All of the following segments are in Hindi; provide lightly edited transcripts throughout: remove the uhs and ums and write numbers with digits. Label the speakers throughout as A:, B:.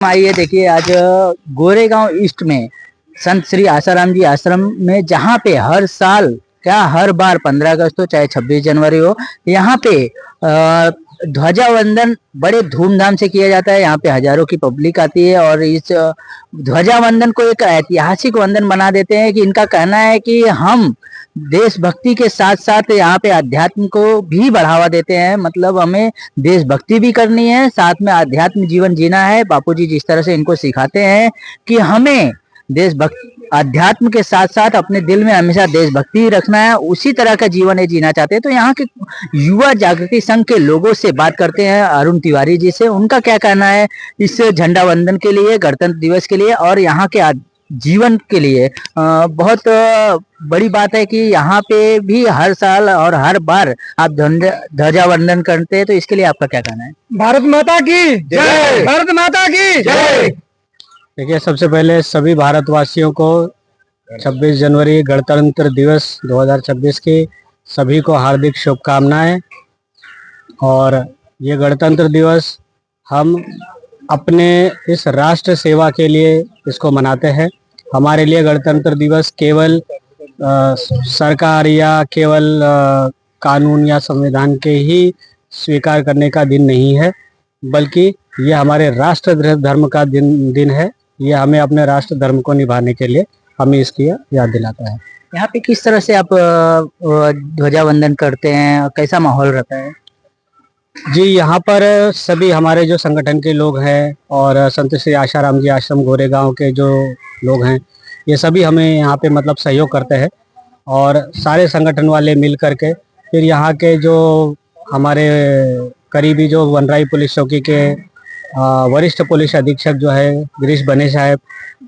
A: आइए देखिए आज गोरेगांव ईस्ट में संत श्री आसाराम जी आश्रम में जहाँ पे हर साल क्या हर बार 15 अगस्त हो चाहे 26 जनवरी हो यहाँ पे ध्वजावंदन बड़े धूमधाम से किया जाता है। यहाँ पे हजारों की पब्लिक आती है और इस ध्वजावंदन को एक ऐतिहासिक वंदन बना देते हैं कि इनका कहना है कि हम देशभक्ति के साथ साथ यहाँ पे अध्यात्म को भी बढ़ावा देते हैं। मतलब हमें देशभक्ति भी करनी है, साथ में आध्यात्म जीवन जीना है। बापूजी जिस तरह से इनको सिखाते हैं कि हमें देशभक्ति अध्यात्म के साथ साथ अपने दिल में हमेशा देशभक्ति रखना है, उसी तरह का जीवन ये जीना चाहते हैं। तो यहाँ के युवा जागृति संघ के लोगों से बात करते हैं, अरुण तिवारी जी से। उनका क्या कहना है इस झंडा वंदन के लिए, गणतंत्र दिवस के लिए और यहाँ के जीवन के लिए। बहुत बड़ी बात है कि यहाँ पे भी हर साल और हर बार आप ध्वजावंदन करते हैं, तो इसके लिए आपका क्या कहना है?
B: भारत माता की जय, भारत माता की जय। देखिए, सबसे पहले सभी भारतवासियों को 26 जनवरी गणतंत्र दिवस 2026 की सभी को हार्दिक शुभकामनाएं। और ये गणतंत्र दिवस हम अपने इस राष्ट्र सेवा के लिए इसको मनाते हैं। हमारे लिए गणतंत्र दिवस केवल सरकार या केवल कानून या संविधान के ही स्वीकार करने का दिन नहीं है, बल्कि ये हमारे राष्ट्र धर्म का दिन है। ये हमें अपने राष्ट्र धर्म को निभाने के लिए हमें इसकी याद दिलाता है।
A: यहाँ पे किस तरह से आप ध्वजावंदन करते हैं, कैसा माहौल रहता है?
B: जी, यहाँ पर सभी हमारे जो संगठन के लोग हैं और संत श्री आसाराम जी आश्रम गोरेगांव के जो लोग हैं, ये सभी हमें यहाँ पे मतलब सहयोग करते हैं। और सारे संगठन वाले मिल करके फिर यहाँ के जो हमारे करीबी जो वनराई पुलिस चौकी के वरिष्ठ पुलिस अधीक्षक जो है गिरीश बने साहब,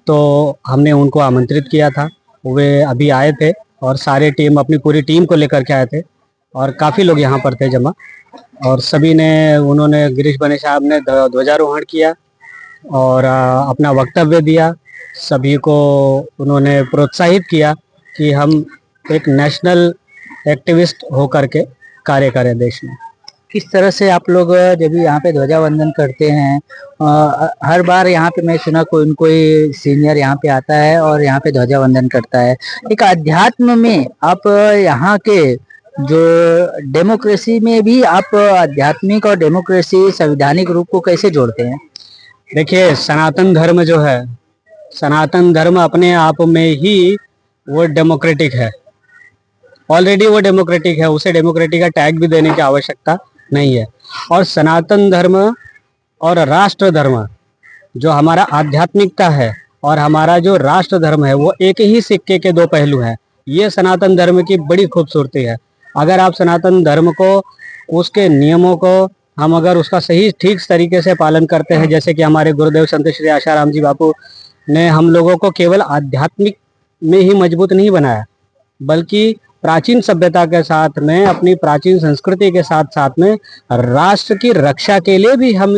B: तो हमने उनको आमंत्रित किया था। वे अभी आए थे और सारे टीम अपनी पूरी टीम को लेकर के आए थे और काफ़ी लोग यहाँ पर थे जमा। और सभी ने उन्होंने गिरीश बने साहब ने ध्वजारोहण किया और अपना वक्तव्य दिया। सभी को उन्होंने प्रोत्साहित किया कि हम एक नेशनल एक्टिविस्ट होकर के कार्य करें देश में।
A: किस तरह से आप लोग जब यहाँ पे ध्वजावंदन करते हैं, हर बार यहाँ पे मैं सुना कोई न कोई सीनियर यहाँ पे आता है और यहाँ पे ध्वजावंदन करता है। एक अध्यात्म में आप यहाँ के जो डेमोक्रेसी में भी आप आध्यात्मिक और डेमोक्रेसी संवैधानिक रूप को कैसे जोड़ते हैं?
B: देखिए, सनातन धर्म जो है, सनातन धर्म अपने आप में ही वो डेमोक्रेटिक है। ऑलरेडी वो डेमोक्रेटिक है, उसे डेमोक्रेटिक का टैग भी देने की आवश्यकता नहीं है। और सनातन धर्म और राष्ट्र धर्म जो हमारा आध्यात्मिकता है और हमारा जो राष्ट्र धर्म है, वो एक ही सिक्के के दो पहलू हैं। ये सनातन धर्म की बड़ी खूबसूरती है। अगर आप सनातन धर्म को, उसके नियमों को हम अगर उसका सही ठीक तरीके से पालन करते हैं, जैसे कि हमारे गुरुदेव संत श्री आसाराम जी बापू ने हम लोगों को केवल आध्यात्मिक में ही मजबूत नहीं बनाया, बल्कि प्राचीन सभ्यता के साथ में, अपनी प्राचीन संस्कृति के साथ साथ में राष्ट्र की रक्षा के लिए भी हम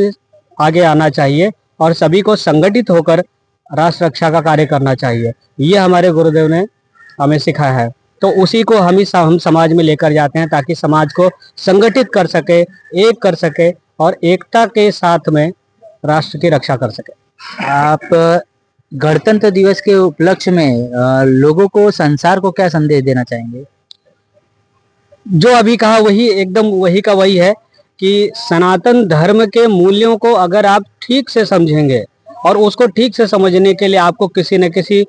B: आगे आना चाहिए और सभी को संगठित होकर राष्ट्र रक्षा का कार्य करना चाहिए। ये हमारे गुरुदेव ने हमें सिखाया है। तो उसी को हम समाज में लेकर जाते हैं ताकि समाज को संगठित कर सके, एक कर सके और एकता के साथ में राष्ट्र की रक्षा कर सके।
A: आप गणतंत्र दिवस के उपलक्ष्य में लोगों को, संसार को क्या संदेश देना चाहेंगे?
B: जो अभी कहा वही एकदम वही का वही है कि सनातन धर्म के मूल्यों को अगर आप ठीक से समझेंगे और उसको ठीक से समझने के लिए आपको किसी न किसी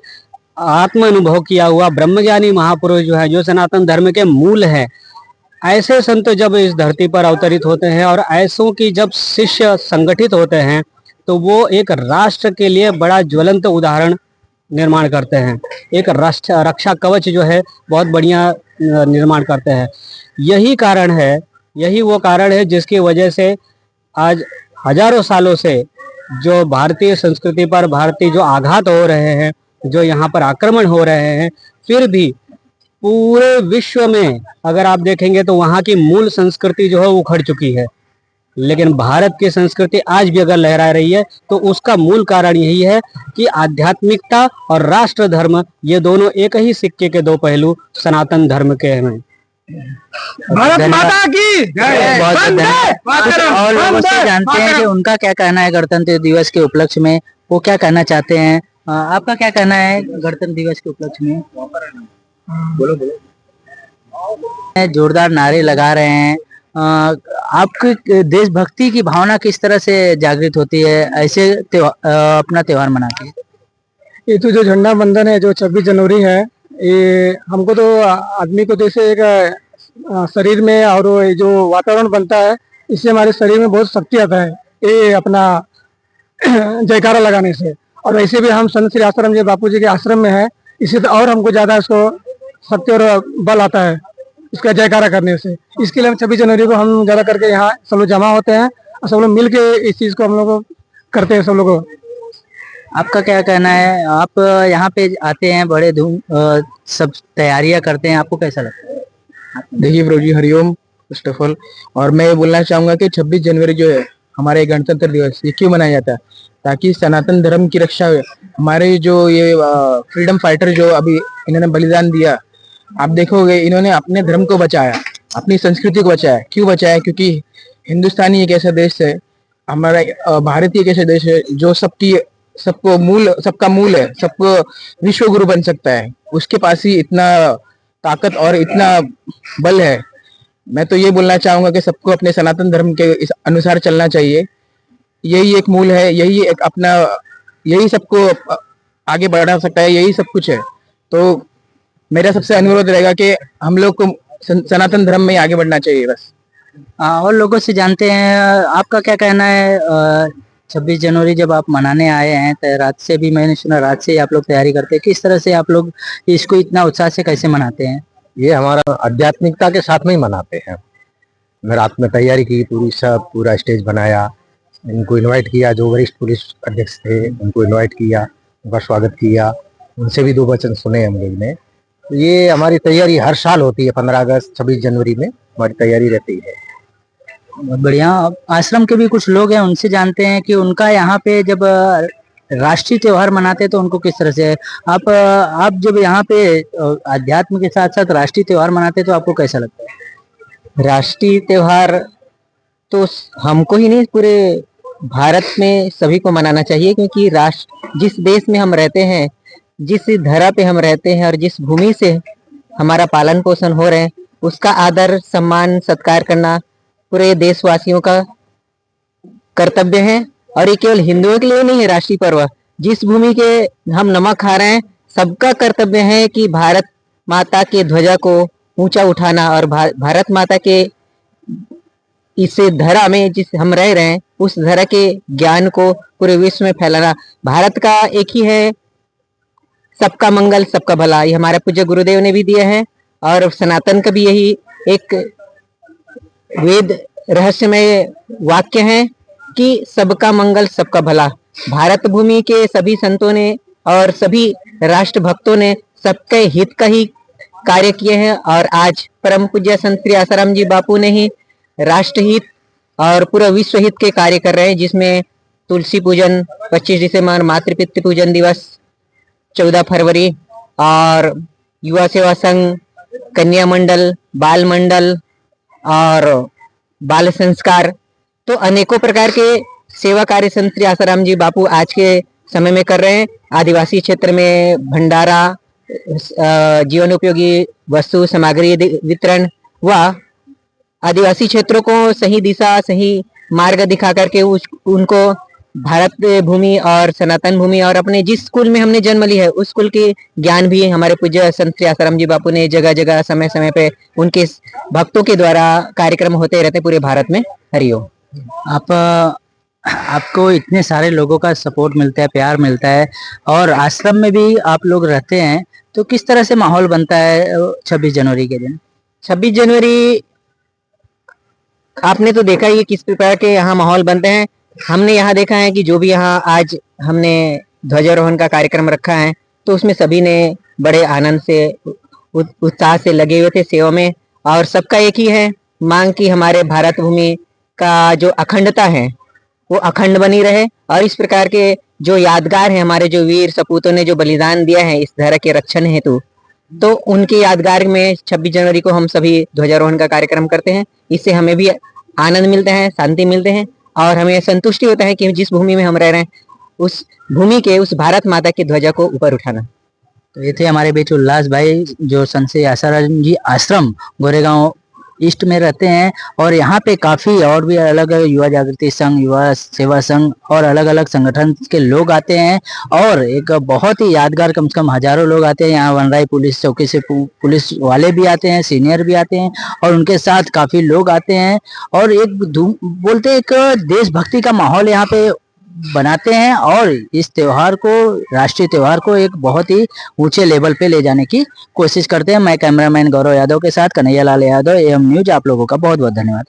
B: आत्म अनुभव किया हुआ ब्रह्मज्ञानी महापुरुष जो है, जो सनातन धर्म के मूल है, ऐसे संत जब इस धरती पर अवतरित होते हैं और ऐसों की जब शिष्य संगठित होते हैं, तो वो एक राष्ट्र के लिए बड़ा ज्वलंत उदाहरण निर्माण करते हैं। एक राष्ट्र रक्षा कवच जो है बहुत बढ़िया निर्माण करते हैं। यही कारण है, यही वो कारण है जिसकी वजह से आज हजारों सालों से जो भारतीय संस्कृति पर भारतीय जो आघात हो रहे हैं, जो यहाँ पर आक्रमण हो रहे हैं, फिर भी पूरे विश्व में अगर आप देखेंगे तो वहाँ की मूल संस्कृति जो है वो उखड़ चुकी है। लेकिन भारत की संस्कृति आज भी अगर लहरा रही है तो उसका मूल कारण यही है कि आध्यात्मिकता और राष्ट्र धर्म, ये दोनों एक ही सिक्के के दो पहलू सनातन धर्म के हैं। भारत
A: धन्यवाद।
B: माता की जय।
A: बहुत बहुत
B: वंदे
A: धन्यवाद। कुछ
B: मातरम,
A: और लोगों से
B: वंदे
A: जानते हैं कि
B: मातरम।
A: उनका क्या कहना है गणतंत्र दिवस के उपलक्ष्य में, वो क्या कहना चाहते हैं। आपका क्या कहना है गणतंत्र दिवस के उपलक्ष्य में।
B: बोलो बोलो।
A: जोरदार नारे लगा रहे हैं। आपकी देशभक्ति की भावना किस तरह से जागृत होती है ऐसे अपना त्योहार मनाते हैं।
B: ये तो जो झंडा बंधन है जो 26 जनवरी है, ये हमको तो आदमी को जैसे एक शरीर में और ये जो वातावरण बनता है, इससे हमारे शरीर में बहुत शक्ति आता है ये अपना जयकारा लगाने से। और वैसे भी हम संत श्री आसाराम जी बापू जी के आश्रम में है, इससे तो और हमको ज्यादा इसको शक्ति और बल आता है इसका जयकारा करने से। इसके लिए हम 26 जनवरी को हम ज्यादा करके यहाँ सब लोग जमा होते हैं और सब लोग मिल के इस चीज को हम लोग करते हैं सब लोग।
A: आपका क्या कहना है, आप यहाँ पे आते हैं बड़े सब तैयारियां करते हैं, आपको कैसा लगता है।
C: देखिए प्रभु जी, हरिओम फर्स्ट ऑफ ऑल। और मैं ये बोलना चाहूंगा कि 26 जनवरी जो है हमारे गणतंत्र दिवस, ये क्यों मनाया जाता है, ताकि सनातन धर्म की रक्षा हो। हमारे जो ये फ्रीडम फाइटर जो अभी इन्होंने बलिदान दिया, आप देखोगे इन्होंने अपने धर्म को बचाया, अपनी संस्कृति को बचाया। क्यों बचाया? क्योंकि हिंदुस्तानी एक ऐसा देश है, हमारा भारतीय एक ऐसा देश है जो सबका मूल है, सबको विश्व गुरु बन सकता है। उसके पास ही इतना ताकत और इतना बल है। मैं तो ये बोलना चाहूंगा कि सबको अपने सनातन धर्म के इस अनुसार चलना चाहिए। यही एक मूल है, यही एक अपना, यही सबको आगे बढ़ा सकता है, यही सब कुछ है। तो मेरा सबसे अनुरोध रहेगा कि हम लोग को सनातन धर्म में आगे बढ़ना चाहिए बस।
A: और लोगों से जानते हैं, आपका क्या कहना है। 26 जनवरी जब आप मनाने आए हैं तो रात से भी मैंने सुना, रात से ही आप लोग तैयारी करते हैं, किस तरह से आप लोग इसको इतना उत्साह से कैसे मनाते हैं।
D: ये हमारा आध्यात्मिकता के साथ में ही मनाते हैं। मैं रात में तैयारी की पूरी, सब पूरा स्टेज बनाया, इनको इनवाइट किया, जो वरिष्ठ पुलिस अध्यक्ष थे उनको इनवाइट किया, उनका स्वागत किया, उनसे भी 2 वचन सुने हम लोग ने। तो ये हमारी तैयारी हर साल होती है, 15 अगस्त 26 जनवरी में हमारी तैयारी रहती है।
A: बहुत बढ़िया। आश्रम के भी कुछ लोग हैं, उनसे जानते हैं कि उनका यहाँ पे जब राष्ट्रीय त्योहार मनाते हैं तो उनको किस तरह से आप जब यहाँ पे अध्यात्म के साथ साथ राष्ट्रीय त्योहार मनाते हैं तो आपको कैसा लगता है।
E: राष्ट्रीय त्योहार तो हमको ही नहीं, पूरे भारत में सभी को मनाना चाहिए, क्योंकि राष्ट्र जिस देश में हम रहते हैं, जिस धरा पे हम रहते हैं और जिस भूमि से हमारा पालन पोषण हो रहे हैं, उसका आदर सम्मान सत्कार करना पूरे देशवासियों का कर्तव्य है। और ये केवल हिंदुओं के लिए नहीं है राष्ट्रीय पर्व, जिस भूमि के हम नमक खा रहे हैं सबका कर्तव्य है कि भारत माता के ध्वजा को ऊंचा उठाना और भारत माता के इस धरा में जिस हम रह रहे हैं उस धरा के ज्ञान को पूरे विश्व में फैलाना। भारत का एक ही है, सबका मंगल सबका भला, ये हमारे पूज्य गुरुदेव ने भी दिया है। और सनातन का भी यही एक वेद रहस्यमय वाक्य है कि सबका मंगल सबका भला। भारत भूमि के सभी संतों ने और सभी राष्ट्र भक्तों ने सबके हित का ही कार्य किए हैं। और आज परम पूज्य संत श्री आसाराम जी बापू ने ही राष्ट्र हित और पूरा विश्व हित के कार्य कर रहे हैं, जिसमें तुलसी पूजन 25 दिसंबर, मातृपितृ पूजन दिवस 14 फरवरी और युवा सेवा संघ, कन्या मंडल, बाल मंडल और बाल संस्कार, तो अनेकों प्रकार के सेवा कार्य संत श्री आसाराम जी बापू आज के समय में कर रहे हैं। आदिवासी क्षेत्र में भंडारा, जीवन उपयोगी वस्तु सामग्री वितरण व आदिवासी क्षेत्रों को सही दिशा सही मार्ग दिखा करके उनको भारत भूमि और सनातन भूमि और अपने जिस स्कूल में हमने जन्म ली है उस स्कूल की ज्ञान भी हमारे पूज्य संत श्री आसाराम जी बापू ने जगह जगह समय समय पे उनके भक्तों के द्वारा कार्यक्रम होते रहते पूरे भारत में। हरिओम।
A: आपको इतने सारे लोगों का सपोर्ट मिलता है, प्यार मिलता है, और आश्रम में भी आप लोग रहते हैं, तो किस तरह से माहौल बनता है 26 जनवरी के दिन।
E: 26 जनवरी आपने तो देखा ही किस प्रकार के यहाँ माहौल बनते हैं। हमने यहाँ देखा है कि जो भी यहाँ आज हमने ध्वजारोहण का कार्यक्रम रखा है तो उसमें सभी ने बड़े आनंद से उत्साह से लगे हुए थे सेवा में। और सबका एक ही है मांग कि हमारे भारत भूमि का जो अखंडता है वो अखंड बनी रहे, और इस प्रकार के जो यादगार है हमारे जो वीर सपूतों ने जो बलिदान दिया है इस धरा के रक्षण हेतु, तो उनके यादगार में 26 जनवरी को हम सभी ध्वजारोहण का कार्यक्रम करते हैं। इससे हमें भी आनंद मिलता है, शांति मिलते हैं और हमें संतुष्टि होता है कि जिस भूमि में हम रह रहे हैं उस भूमि के, उस भारत माता की ध्वजा को ऊपर उठाना।
A: तो ये थे हमारे बीच उल्लास भाई, जो संत श्री आसाराम जी आश्रम गोरेगांव ईस्ट में रहते हैं। और यहाँ पे काफी और भी अलग अलग युवा जागृति संघ, युवा सेवा संघ और अलग अलग संगठन के लोग आते हैं। और एक बहुत ही यादगार, कम से कम हजारों लोग आते हैं यहाँ। वनराई पुलिस चौकी से पुलिस वाले भी आते हैं, सीनियर भी आते हैं और उनके साथ काफी लोग आते हैं। और एक बोलते हैं, एक देशभक्ति का माहौल यहाँ पे बनाते हैं और इस त्योहार को, राष्ट्रीय त्योहार को एक बहुत ही ऊंचे लेवल पे ले जाने की कोशिश करते हैं। मैं कैमरामैन गौरव यादव के साथ कन्हैया लाल यादव, एएम न्यूज। आप लोगों का बहुत बहुत धन्यवाद।